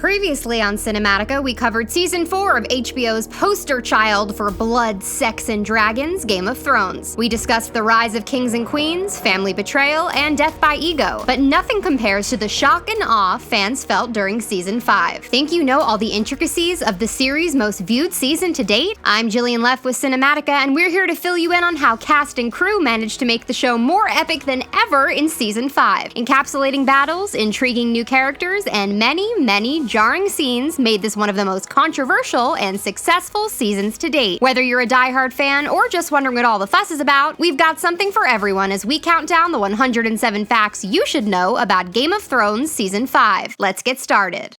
Previously on Cinematica, we covered Season 4 of HBO's poster child for blood, sex, and dragons, Game of Thrones. We discussed the rise of kings and queens, family betrayal, and death by ego. But nothing compares to the shock and awe fans felt during Season 5. Think you know all the intricacies of the series' most viewed season to date? I'm Jillian Leff with Cinematica, and we're here to fill you in on how cast and crew managed to make the show more epic than ever in Season 5. Encapsulating battles, intriguing new characters, and many jarring scenes made this one of the most controversial and successful seasons to date. Whether you're a diehard fan or just wondering what all the fuss is about, we've got something for everyone as we count down the 107 facts you should know about Game of Thrones Season 5. Let's get started.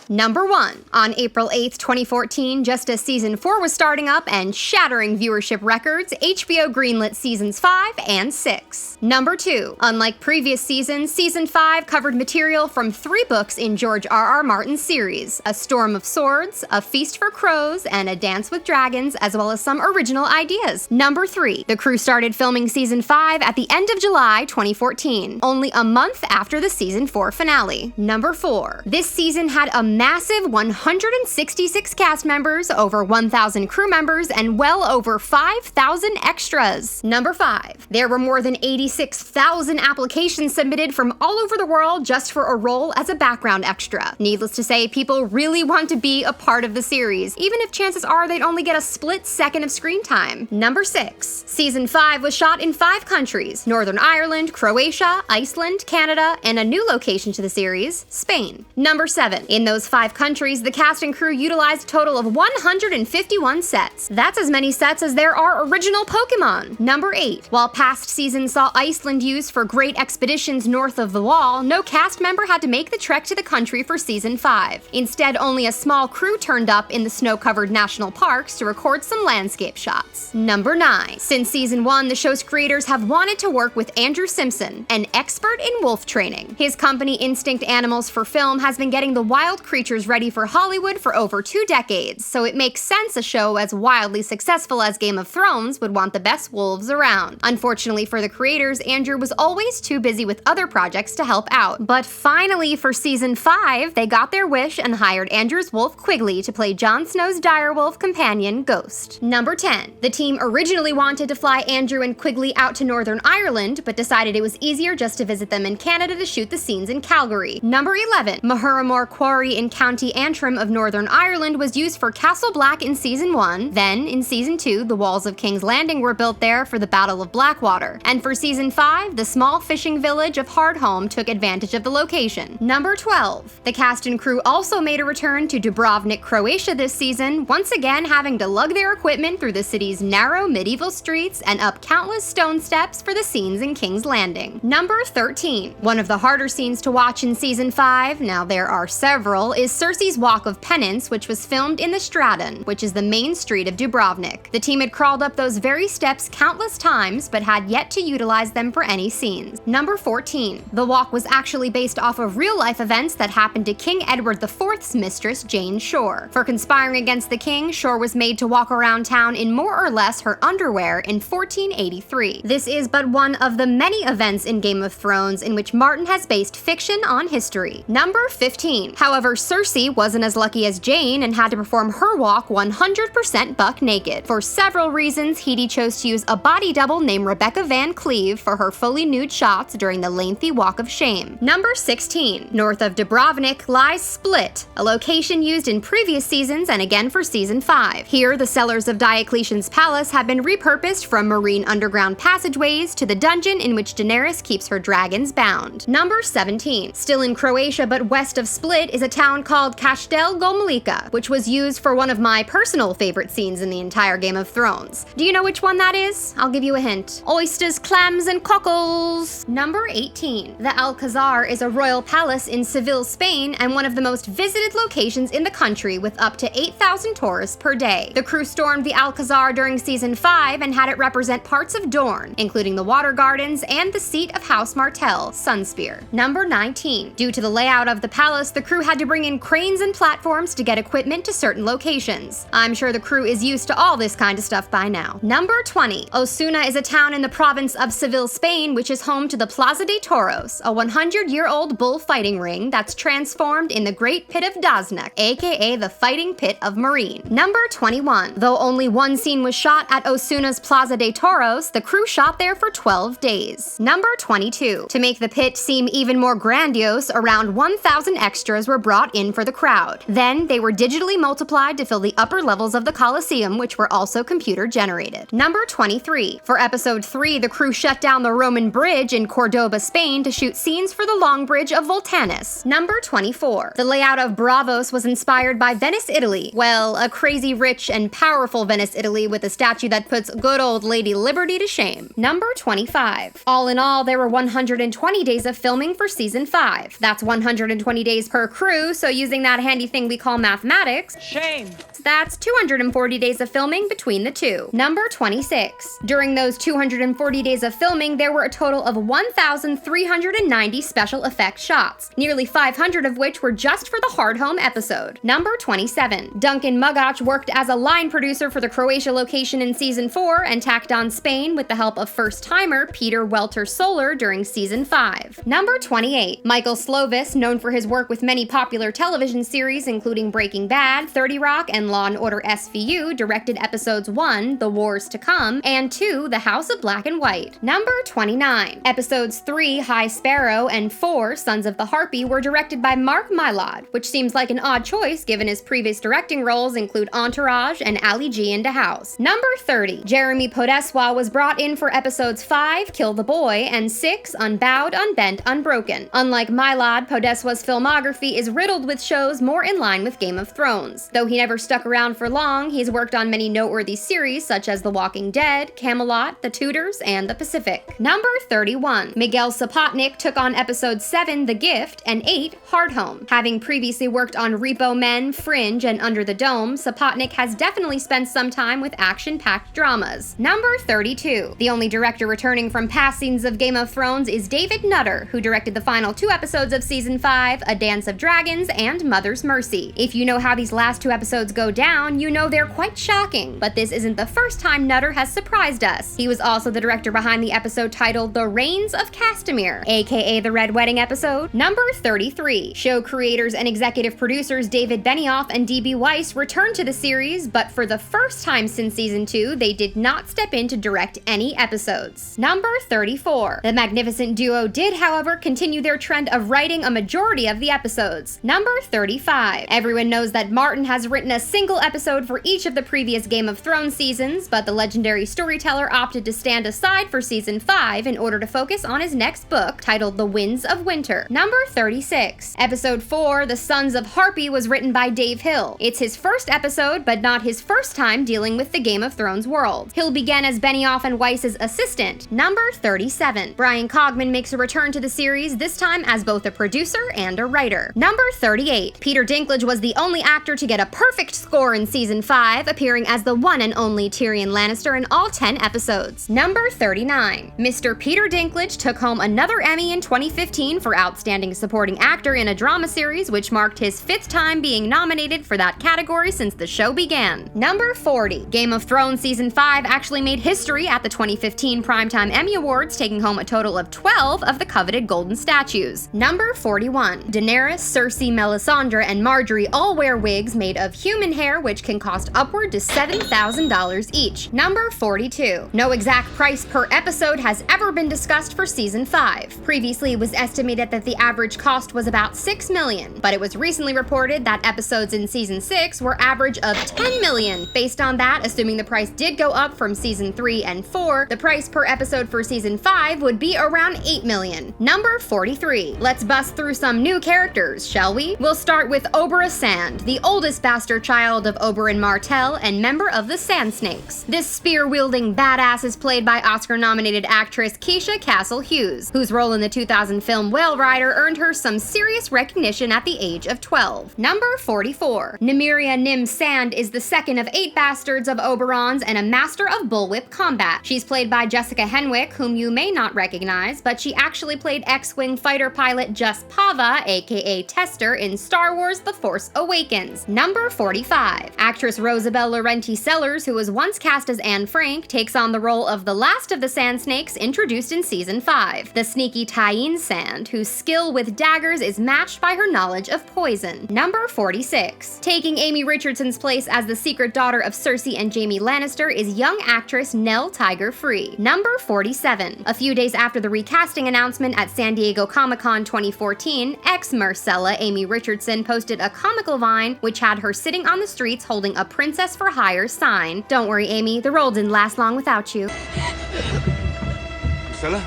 Number 1. On April 8th, 2014, just as Season 4 was starting up and shattering viewership records, HBO greenlit Seasons 5 and 6. Number 2. Unlike previous seasons, Season 5 covered material from 3 books in George R.R. Martin's series: A Storm of Swords, A Feast for Crows, and A Dance with Dragons, as well as some original ideas. Number 3. The crew started filming Season 5 at the end of July 2014, only a month after the Season 4 finale. Number 4. This season had a massive 166 cast members, over 1,000 crew members, and well over 5,000 extras. Number 5. There were more than 86,000 applications submitted from all over the world just for a role as a background extra. Needless to say, people really want to be a part of the series, even if chances are they'd only get a split second of screen time. Number 6. Season 5 was shot in 5 countries: Northern Ireland, Croatia, Iceland, Canada, and a new location to the series, Spain. Number 7. In those 5 countries, the cast and crew utilized a total of 151 sets. That's as many sets as there are original Pokemon. Number 8. While past seasons saw Iceland used for great expeditions north of the Wall, no cast member had to make the trek to the country for Season 5. Instead, only a small crew turned up in the snow-covered national parks to record some landscape shots. Number 9. Since Season 1, the show's creators have wanted to work with Andrew Simpson, an expert in wolf training. His company Instinct Animals for Film has been getting the wild creatures ready for Hollywood for over 2 decades, so it makes sense a show as wildly successful as Game of Thrones would want the best wolves around. Unfortunately for the creators, Andrew was always too busy with other projects to help out. But finally, for Season 5, they got their wish and hired Andrew's wolf Quigley to play Jon Snow's direwolf companion, Ghost. Number 10. The team originally wanted to fly Andrew and Quigley out to Northern Ireland, but decided it was easier just to visit them in Canada to shoot the scenes in Calgary. Number 11. Mahuramore Quarry in County Antrim of Northern Ireland was used for Castle Black in Season 1. Then, in Season 2, the walls of King's Landing were built there for the Battle of Blackwater. And for Season 5, the small fishing village of Hardhome took advantage of the location. Number 12. The cast and crew also made a return to Dubrovnik, Croatia this season, once again having to lug their equipment through the city's narrow medieval streets and up countless stone steps for the scenes in King's Landing. Number 13. One of the harder scenes to watch in Season 5, now there are several, is Cersei's Walk of Penance, which was filmed in the Stradon, which is the main street of Dubrovnik. The team had crawled up those very steps countless times, but had yet to utilize them for any scenes. Number 14. The walk was actually based off of real-life events that happened to King Edward IV's mistress, Jane Shore. For conspiring against the king, Shore was made to walk around town in more or less her underwear in 1483. This is but one of the many events in Game of Thrones in which Martin has based fiction on history. Number 15. However, Cersei wasn't as lucky as Jane and had to perform her walk 100% buck naked. For several reasons, Heidi chose to use a body double named Rebecca Van Cleve for her fully nude shots during the lengthy Walk of Shame. Number 16. North of Dubrovnik lies Split, a location used in previous seasons and again for Season 5. Here, the cellars of Diocletian's palace have been repurposed from marine underground passageways to the dungeon in which Daenerys keeps her dragons bound. Number 17. Still in Croatia but west of Split is a town called Kastel Gomulika, which was used for one of my personal favorite scenes in the entire Game of Thrones. Do you know which one that is? I'll give you a hint. Oysters, clams, and cockles. Number 18. The Alcazar is a royal palace in Seville, Spain, and one of the most visited locations in the country with up to 8,000 tourists per day. The crew stormed the Alcazar during Season 5 and had it represent parts of Dorne, including the Water Gardens and the seat of House Martell, Sunspear. Number 19. Due to the layout of the palace, the crew had to bring bring in cranes and platforms to get equipment to certain locations. I'm sure the crew is used to all this kind of stuff by now. Number 20. Osuna is a town in the province of Seville, Spain, which is home to the Plaza de Toros, a 100-year-old bullfighting ring that's transformed in the Great Pit of Daznak, aka the Fighting Pit of Marine. Number 21. Though only one scene was shot at Osuna's Plaza de Toros, the crew shot there for 12 days. Number 22. To make the pit seem even more grandiose, around 1,000 extras were brought in for the crowd. Then they were digitally multiplied to fill the upper levels of the Colosseum, which were also computer generated. Number 23. For episode 3, the crew shut down the Roman bridge in Cordoba, Spain to shoot scenes for the Long Bridge of Voltanus. Number 24. The layout of Bravos was inspired by Venice, Italy. Well, a crazy rich and powerful Venice, Italy with a statue that puts good old Lady Liberty to shame. Number 25. All in all, there were 120 days of filming for season 5. That's 120 days per crew, so using that handy thing we call mathematics, shame, that's 240 days of filming between the two. Number 26. During those 240 days of filming, there were a total of 1,390 special effects shots, nearly 500 of which were just for the Hardhome episode. Number 27. Duncan Mugac worked as a line producer for the Croatia location in season 4 and tacked on Spain with the help of first-timer Peter Welter Solar during season 5. Number 28. Michael Slovis, known for his work with many popular television series including Breaking Bad, 30 Rock, and Law & Order SVU, directed episodes 1, The Wars to Come, and 2, The House of Black and White. Number 29. Episodes 3, High Sparrow, and 4, Sons of the Harpy, were directed by Mark Mylod, which seems like an odd choice given his previous directing roles include Entourage and Ali G into House. Number 30. Jeremy Podeswa was brought in for episodes 5, Kill the Boy, and 6, Unbowed, Unbent, Unbroken. Unlike Mylod, Podeswa's filmography is riddled with shows more in line with Game of Thrones. Though he never stuck around for long, he's worked on many noteworthy series such as The Walking Dead, Camelot, The Tudors, and The Pacific. Number 31. Miguel Sapochnik took on episode 7, The Gift, and 8, Hardhome. Having previously worked on Repo Men, Fringe, and Under the Dome, Sapochnik has definitely spent some time with action-packed dramas. Number 32. The only director returning from past seasons of Game of Thrones is David Nutter, who directed the final 2 episodes of season 5, A Dance of Dragons, and Mother's Mercy. If you know how these last 2 episodes go down, you know they're quite shocking, but this isn't the first time Nutter has surprised us. He was also the director behind the episode titled The Reigns of Castamere, aka the Red Wedding episode. Number 33. Show creators and executive producers David Benioff and D.B. Weiss returned to the series, but for the first time since season 2, they did not step in to direct any episodes. Number 34. The magnificent duo did, however, continue their trend of writing a majority of the episodes. Number 35. Everyone knows that Martin has written a single episode for each of the previous Game of Thrones seasons, but the legendary storyteller opted to stand aside for season 5 in order to focus on his next book, titled The Winds of Winter. Number 36. Episode 4, The Sons of Harpy, was written by Dave Hill. It's his first episode, but not his first time dealing with the Game of Thrones world. Hill began as Benioff and Weiss's assistant. Number 37. Brian Cogman makes a return to the series, this time as both a producer and a writer. Number 38. Peter Dinklage was the only actor to get a perfect score in season 5, appearing as the one and only Tyrion Lannister in all 10 episodes. Number 39. Mr. Peter Dinklage took home another Emmy in 2015 for Outstanding Supporting Actor in a Drama Series, which marked his 5th time being nominated for that category since the show began. Number 40. Game of Thrones Season 5 actually made history at the 2015 Primetime Emmy Awards, taking home a total of 12 of the coveted golden statues. Number 41. Daenerys, Cersei, Melisandre, and Marjorie all wear wigs made of human hair, which can cost upward to $7,000 each. Number 42. No exact price per episode has ever been discussed for season 5. Previously, it was estimated that the average cost was about $6 million, but it was recently reported that episodes in season 6 were average of $10 million. Based on that, assuming the price did go up from season 3 and 4, the price per episode for season 5 would be around $8 million. Number 43. Let's bust through some new characters, shall we? We'll start with Oberyn Sand, the oldest bastard child of Oberyn Martell and member of the Sand Snakes. This spear-wielding badass is played by Oscar-nominated actress Keisha Castle-Hughes, whose role in the 2000 film Whale Rider earned her some serious recognition at the age of 12. Number 44. Nymeria Nym Sand is the second of 8 bastards of Oberyn's and a master of bullwhip combat. She's played by Jessica Henwick, whom you may not recognize, but she actually played X-Wing fighter pilot Just Pava, aka Tester, Lannister in Star Wars The Force Awakens. Number 45. Actress Rosabelle Laurenti-Sellers, who was once cast as Anne Frank, takes on the role of the last of the Sand Snakes introduced in Season 5, the sneaky Tyene Sand, whose skill with daggers is matched by her knowledge of poison. Number 46. Taking Amy Richardson's place as the secret daughter of Cersei and Jaime Lannister is young actress Nell Tiger Free. Number 47. A few days after the recasting announcement at San Diego Comic-Con 2014, ex-Marcella Amy Richardson posted a comical vine which had her sitting on the streets holding a Princess for Hire sign. Don't worry, Amy, the role didn't last long without you.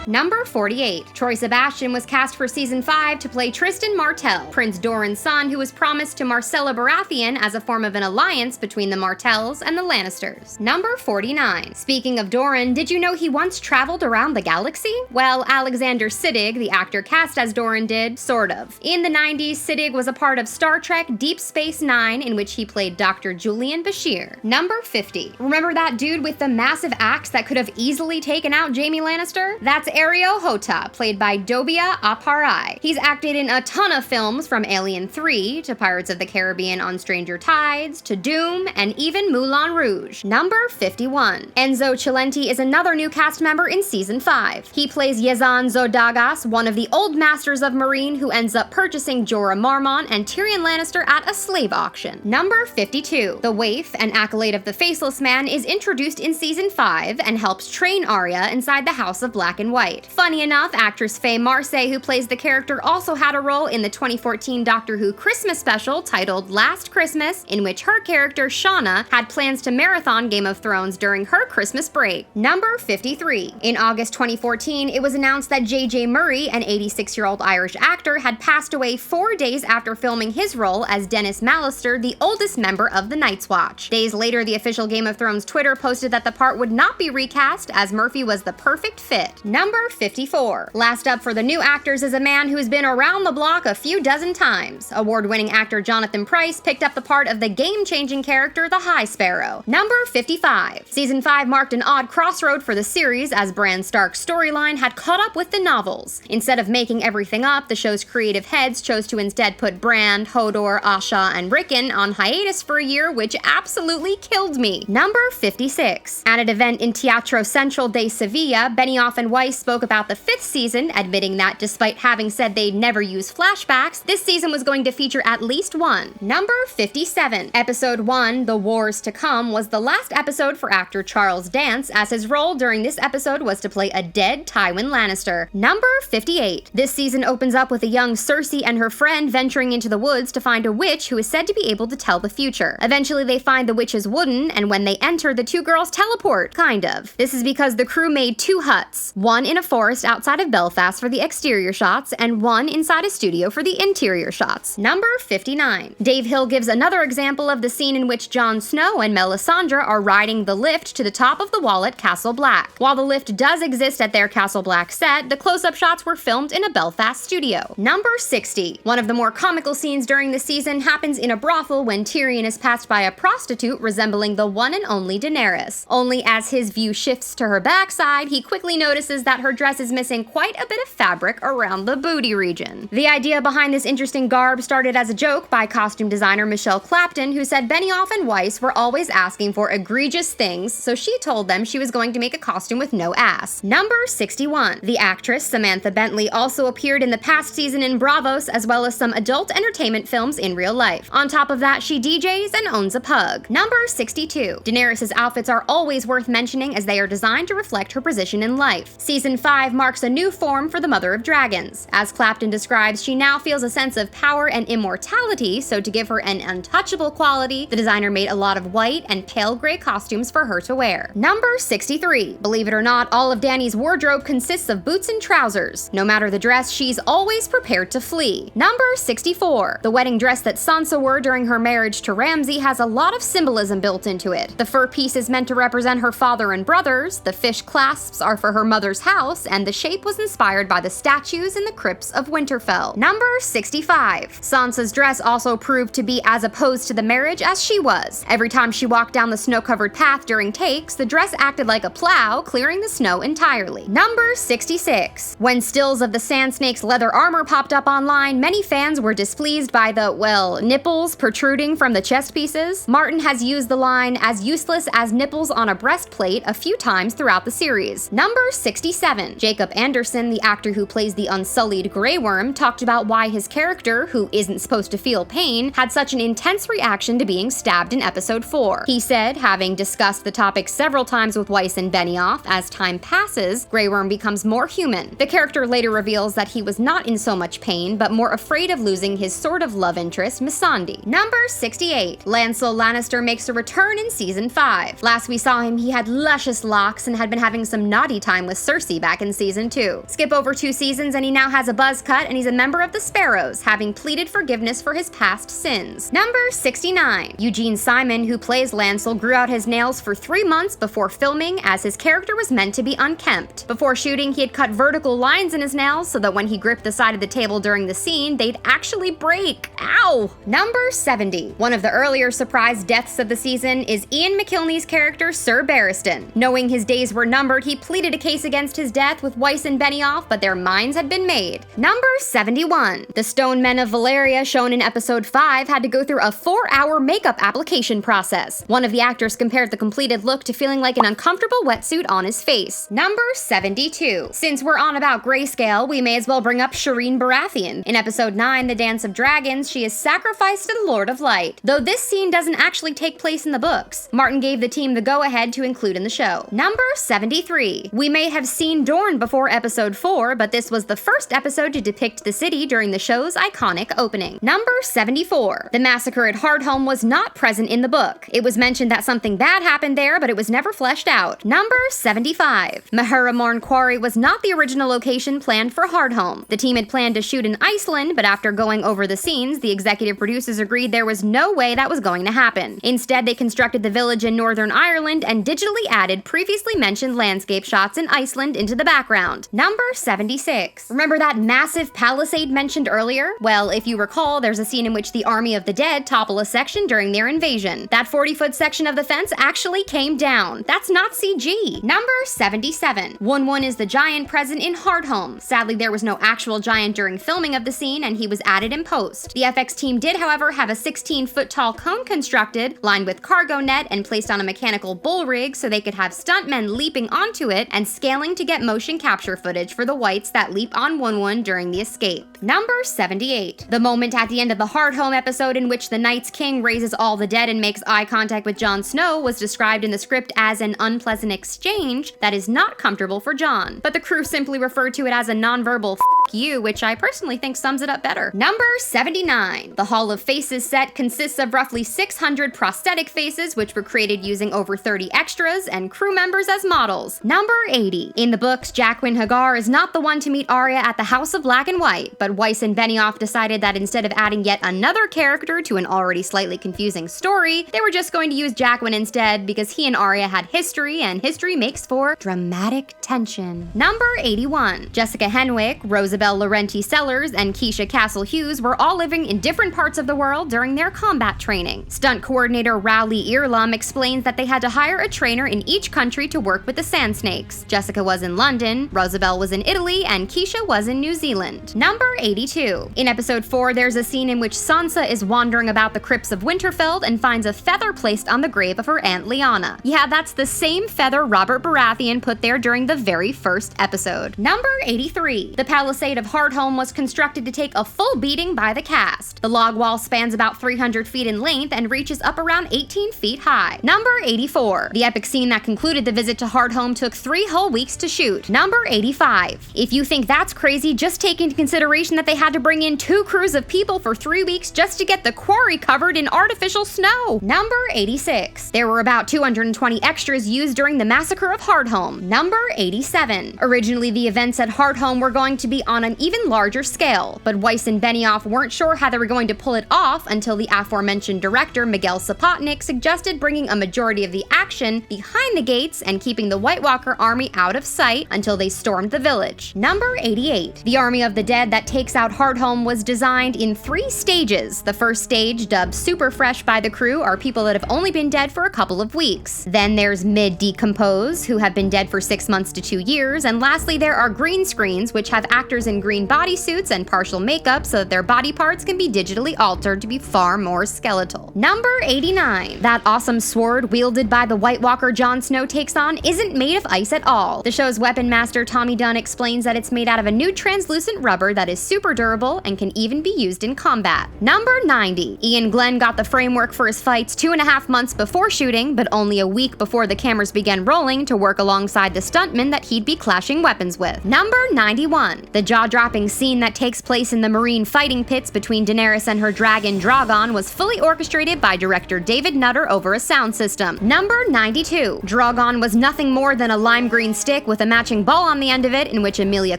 Number 48. Troy Sebastian was cast for Season 5 to play Tristan Martell, Prince Doran's son, who was promised to Marcella Baratheon as a form of an alliance between the Martells and the Lannisters. Number 49. Speaking of Doran, did you know he once traveled around the galaxy? Well, Alexander Siddig, the actor cast as Doran, did, sort of. In the 90s, Siddig was a part of Star Trek Deep Space Nine, in which he played Dr. Julian Bashir. Number 50. Remember that dude with the massive axe that could have easily taken out Jaime Lannister? That's Ario Hota, played by Dobia Aparai. He's acted in a ton of films, from Alien 3 to Pirates of the Caribbean on Stranger Tides to Doom and even Moulin Rouge. Number 51. Enzo Cilenti is another new cast member in Season 5. He plays Yezan Zodagas, one of the old masters of Meereen who ends up purchasing Jorah Mormont and Tyrion Lannister at a slave auction. Number 52. The Waif, an acolyte of the Faceless Man, is introduced in Season 5 and helps train Arya inside the House of Black and White. Funny enough, actress Faye Marsay, who plays the character, also had a role in the 2014 Doctor Who Christmas special titled Last Christmas, in which her character, Shauna, had plans to marathon Game of Thrones during her Christmas break. Number 53. In August 2014, it was announced that J.J. Murray, an 86-year-old Irish actor, had passed away 4 days after filming his role as Dennis Mallister, the oldest member of the Night's Watch. Days later, the official Game of Thrones Twitter posted that the part would not be recast, as Murphy was the perfect fit. Number 54. Last up for the new actors is a man who's been around the block a few dozen times. Award-winning actor Jonathan Pryce picked up the part of the game-changing character the High Sparrow. Number 55. Season 5 marked an odd crossroad for the series, as Bran Stark's storyline had caught up with the novels. Instead of making everything up, the show's creative heads chose to instead put Bran, Hodor, Asha, and Rickon on hiatus for a year, which absolutely killed me. Number 56. At an event in Teatro Central de Sevilla, Benioff and Weiss spoke about the 5th season, admitting that despite having said they'd never use flashbacks, this season was going to feature at least one. Number 57. Episode 1, The Wars to Come, was the last episode for actor Charles Dance, as his role during this episode was to play a dead Tywin Lannister. Number 58. This season opens up with a young Cersei and her friend venturing into the woods to find a witch who is said to be able to tell the future. Eventually they find the witch's wooden, and when they enter, the two girls teleport, kind of. This is because the crew made 2 huts, one in a forest outside of Belfast for the exterior shots, and one inside a studio for the interior shots. Number 59. Dave Hill gives another example of the scene in which Jon Snow and Melisandre are riding the lift to the top of the wall at Castle Black. While the lift does exist at their Castle Black set, the close-up shots were filmed in a Belfast studio. Number 60. One of the more comical scenes during the season happens in a brothel when Tyrion is passed by a prostitute resembling the one and only Daenerys. Only as his view shifts to her backside, he quickly notices that her dress is missing quite a bit of fabric around the booty region. The idea behind this interesting garb started as a joke by costume designer Michelle Clapton, who said Benioff and Weiss were always asking for egregious things, so she told them she was going to make a costume with no ass. Number 61. The actress Samantha Bentley also appeared in the past season in Bravos, as well as some adult entertainment films in real life. On top of that, she DJs and owns a pug. Number 62. Daenerys' outfits are always worth mentioning, as they are designed to reflect her position in life. Season 5 marks a new form for the Mother of Dragons. As Clapton describes, she now feels a sense of power and immortality, so to give her an untouchable quality, the designer made a lot of white and pale gray costumes for her to wear. Number 63. Believe it or not, all of Dany's wardrobe consists of boots and trousers. No matter the dress, she's always prepared to flee. Number 64. The wedding dress that Sansa wore during her marriage to Ramsay has a lot of symbolism built into it. The fur piece is meant to represent her father and brothers, the fish clasps are for her mother grandmother's house, and the shape was inspired by the statues in the crypts of Winterfell. Number 65. Sansa's dress also proved to be as opposed to the marriage as she was. Every time she walked down the snow-covered path during takes, the dress acted like a plow, clearing the snow entirely. Number 66. When stills of the Sand Snake's leather armor popped up online, many fans were displeased by the, well, nipples protruding from the chest pieces. Martin has used the line "as useless as nipples on a breastplate" a few times throughout the series. Number 67. Jacob Anderson, the actor who plays the unsullied Grey Worm, talked about why his character, who isn't supposed to feel pain, had such an intense reaction to being stabbed in episode 4. He said, having discussed the topic several times with Weiss and Benioff, as time passes, Grey Worm becomes more human. The character later reveals that he was not in so much pain, but more afraid of losing his sort of love interest, Missandei. Number 68. Lancel Lannister makes a return in season 5. Last we saw him, he had luscious locks and had been having some naughty time with Cersei back in season 2. Skip over 2 seasons and he now has a buzz cut, and he's a member of the Sparrows, having pleaded forgiveness for his past sins. Number 69. Eugene Simon, who plays Lancel, grew out his nails for 3 months before filming, as his character was meant to be unkempt. Before shooting, he had cut vertical lines in his nails so that when he gripped the side of the table during the scene, they'd actually break. Ow! Number 70. One of the earlier surprise deaths of the season is Ian McKilney's character, Sir Barristan. Knowing his days were numbered, he pleaded a case against his death with Weiss and Benioff, but their minds had been made. Number 71. The Stone Men of Valyria, shown in episode 5, had to go through a 4-hour makeup application process. One of the actors compared the completed look to feeling like an uncomfortable wetsuit on his face. Number 72. Since we're on about grayscale, we may as well bring up Shireen Baratheon. In episode 9, The Dance of Dragons, she is sacrificed to the Lord of Light. Though this scene doesn't actually take place in the books, Martin gave the team the go-ahead to include in the show. Number 73. We may have seen Dorne before episode 4, but this was the first episode to depict the city during the show's iconic opening. Number 74. The massacre at Hardhome was not present in the book. It was mentioned that something bad happened there, but it was never fleshed out. Number 75. Mahura Morn Quarry was not the original location planned for Hardhome. The team had planned to shoot in Iceland, but after going over the scenes, the executive producers agreed there was no way that was going to happen. Instead, they constructed the village in Northern Ireland and digitally added previously mentioned landscape shots in Iceland into the background. Number 76. Remember that massive palisade mentioned earlier? Well, if you recall, there's a scene in which the Army of the Dead topple a section during their invasion. That 40-foot section of the fence actually came down. That's not CG. Number 77. Nguyen is the giant present in Hardhome. Sadly, there was no actual giant during filming of the scene, and he was added in post. The FX team did, however, have a 16-foot tall cone constructed, lined with cargo net, and placed on a mechanical bull rig so they could have stuntmen leaping onto it and scaling to get motion capture footage for the whites that leap on Nguyen during the escape. Number 78. The moment at the end of the Hardhome episode in which the Night's King raises all the dead and makes eye contact with Jon Snow was described in the script as an unpleasant exchange that is not comfortable for Jon, but the crew simply referred to it as a nonverbal "f*** you," which I personally think sums it up better. Number 79. The Hall of Faces set consists of roughly 600 prosthetic faces, which were created using over 30 extras and crew members as models. Number 80. In the books, Jaqen H'ghar is not the one to meet Arya at the House of Black and White, but Weiss and Benioff decided that instead of adding yet another character to an already slightly confusing story, they were just going to use Jaqen instead because he and Arya had history, and history makes for dramatic tension. Number 81. Jessica Henwick, Rosabelle Laurenti Sellers, and Keisha Castle Hughes were all living in different parts of the world during their combat training. Stunt coordinator Rowley Earlum explains that they had to hire a trainer in each country to work with the Sand Snakes. Jessica was in London, Rosabelle was in Italy, and Keisha was in New Zealand. Number 82. In episode 4, there's a scene in which Sansa is wandering about the crypts of Winterfell and finds a feather placed on the grave of her Aunt Lyanna. Yeah, that's the same feather Robert Baratheon put there during the very first episode. Number 83. The Palisade of Hardhome was constructed to take a full beating by the cast. The log wall spans about 300 feet in length and reaches up around 18 feet high. Number 84. The epic scene that concluded the visit to Hardhome took 3 whole weeks to shoot. Number 85. If you think that's crazy, just take into consideration realization that they had to bring in 2 crews of people for 3 weeks just to get the quarry covered in artificial snow. Number 86. There were about 220 extras used during the massacre of Hardhome. Number 87. Originally, the events at Hardhome were going to be on an even larger scale, but Weiss and Benioff weren't sure how they were going to pull it off until the aforementioned director Miguel Sapochnik suggested bringing a majority of the action behind the gates and keeping the White Walker army out of sight until they stormed the village. Number 88. The Army of the Dead that takes out Hardhome was designed in 3 stages. The first stage, dubbed Super Fresh by the crew, are people that have only been dead for a couple of weeks. Then there's Mid-Decompose, who have been dead for 6 months to 2 years, and lastly there are green screens, which have actors in green bodysuits and partial makeup so that their body parts can be digitally altered to be far more skeletal. Number 89. That awesome sword wielded by the White Walker Jon Snow takes on isn't made of ice at all. The show's weapon master Tommy Dunn explains that it's made out of a new translucent rubber that is super durable and can even be used in combat. Number 90. Ian Glenn got the framework for his fights 2.5 months before shooting, but only a week before the cameras began rolling to work alongside the stuntmen that he'd be clashing weapons with. Number 91. The jaw-dropping scene that takes place in the marine fighting pits between Daenerys and her dragon Drogon was fully orchestrated by director David Nutter over a sound system. Number 92. Drogon was nothing more than a lime green stick with a matching ball on the end of it in which Emilia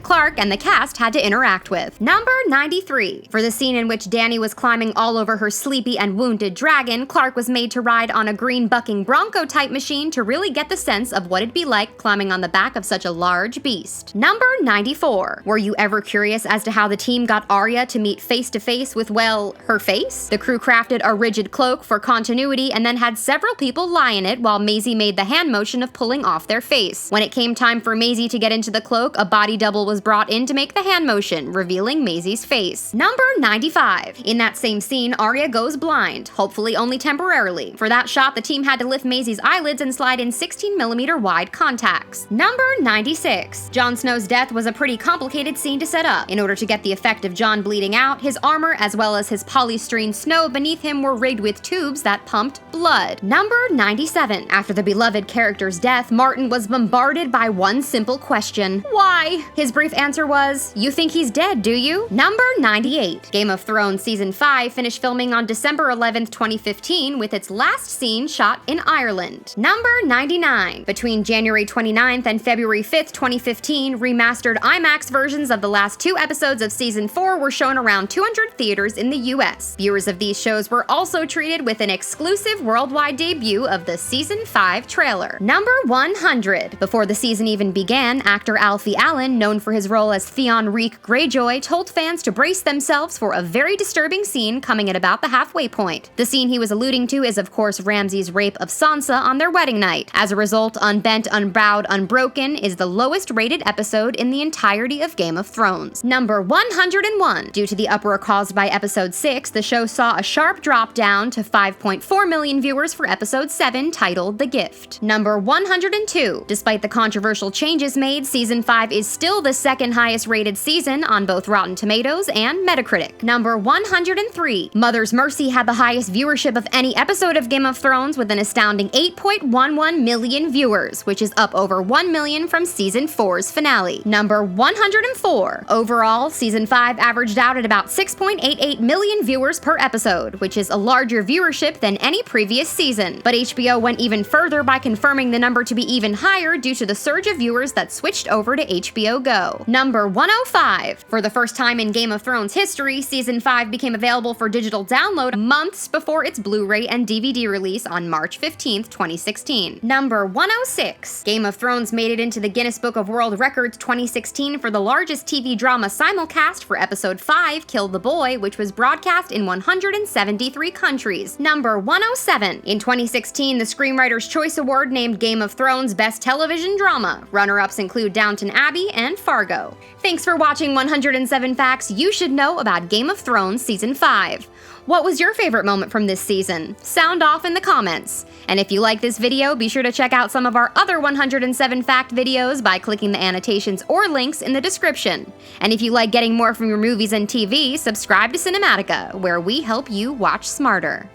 Clarke and the cast had to interact with. Number 93. For the scene in which Dany was climbing all over her sleepy and wounded dragon, Clarke was made to ride on a green bucking bronco type machine to really get the sense of what it'd be like climbing on the back of such a large beast. Number 94. Were you ever curious as to how the team got Arya to meet face to face with, well, her face? The crew crafted a rigid cloak for continuity and then had several people lie in it while Maisie made the hand motion of pulling off their face. When it came time for Maisie to get into the cloak, a body double was brought in to make the hand motion, revealing Maisie's face. Number 95. In that same scene, Arya goes blind, hopefully only temporarily. For that shot, the team had to lift Maisie's eyelids and slide in 16mm wide contacts. Number 96. Jon Snow's death was a pretty complicated scene to set up. In order to get the effect of Jon bleeding out, his armor as well as his polystyrene snow beneath him were rigged with tubes that pumped blood. Number 97. After the beloved character's death, Martin was bombarded by one simple question: why? His brief answer was, "You think he's dead, do you?" Number 98. Game of Thrones Season 5 finished filming on December 11th, 2015, with its last scene shot in Ireland. Number 99. Between January 29th and February 5th, 2015, remastered IMAX versions of the last 2 episodes of Season 4 were shown around 200 theaters in the US. Viewers of these shows were also treated with an exclusive worldwide debut of the Season 5 trailer. Number 100. Before the season even began, actor Alfie Allen, known for his role as Theon Reek Greyjoy, told fans to brace themselves for a very disturbing scene coming at about the halfway point. The scene he was alluding to is, of course, Ramsay's rape of Sansa on their wedding night. As a result, Unbent, Unbowed, Unbroken is the lowest rated episode in the entirety of Game of Thrones. Number 101. Due to the uproar caused by episode 6, the show saw a sharp drop down to 5.4 million viewers for episode 7, titled The Gift. Number 102. Despite the controversial changes made, Season 5 is still the second highest rated season on both Rotten Tomatoes and Metacritic. Number 103. Mother's Mercy had the highest viewership of any episode of Game of Thrones with an astounding 8.11 million viewers, which is up over 1 million from Season 4's finale. Number 104. Overall, Season 5 averaged out at about 6.88 million viewers per episode, which is a larger viewership than any previous season. But HBO went even further by confirming the number to be even higher due to the surge of viewers that switched over to HBO Go. Number 105. For the first time in Game of Thrones history, Season 5 became available for digital download months before its Blu-ray and DVD release on March 15th, 2016. Number 106. Game of Thrones made it into the Guinness Book of World Records 2016 for the largest TV drama simulcast for Episode 5, Kill the Boy, which was broadcast in 173 countries. Number 107. In 2016, the Screenwriters' Choice Award named Game of Thrones Best Television Drama. Runner-ups include Downton Abbey and Fargo. Thanks for watching 107 Facts You Should Know About Game of Thrones Season 5. What was your favorite moment from this season? Sound off in the comments. And if you like this video, be sure to check out some of our other 107 Fact videos by clicking the annotations or links in the description. And if you like getting more from your movies and TV, subscribe to Cinematica, where we help you watch smarter.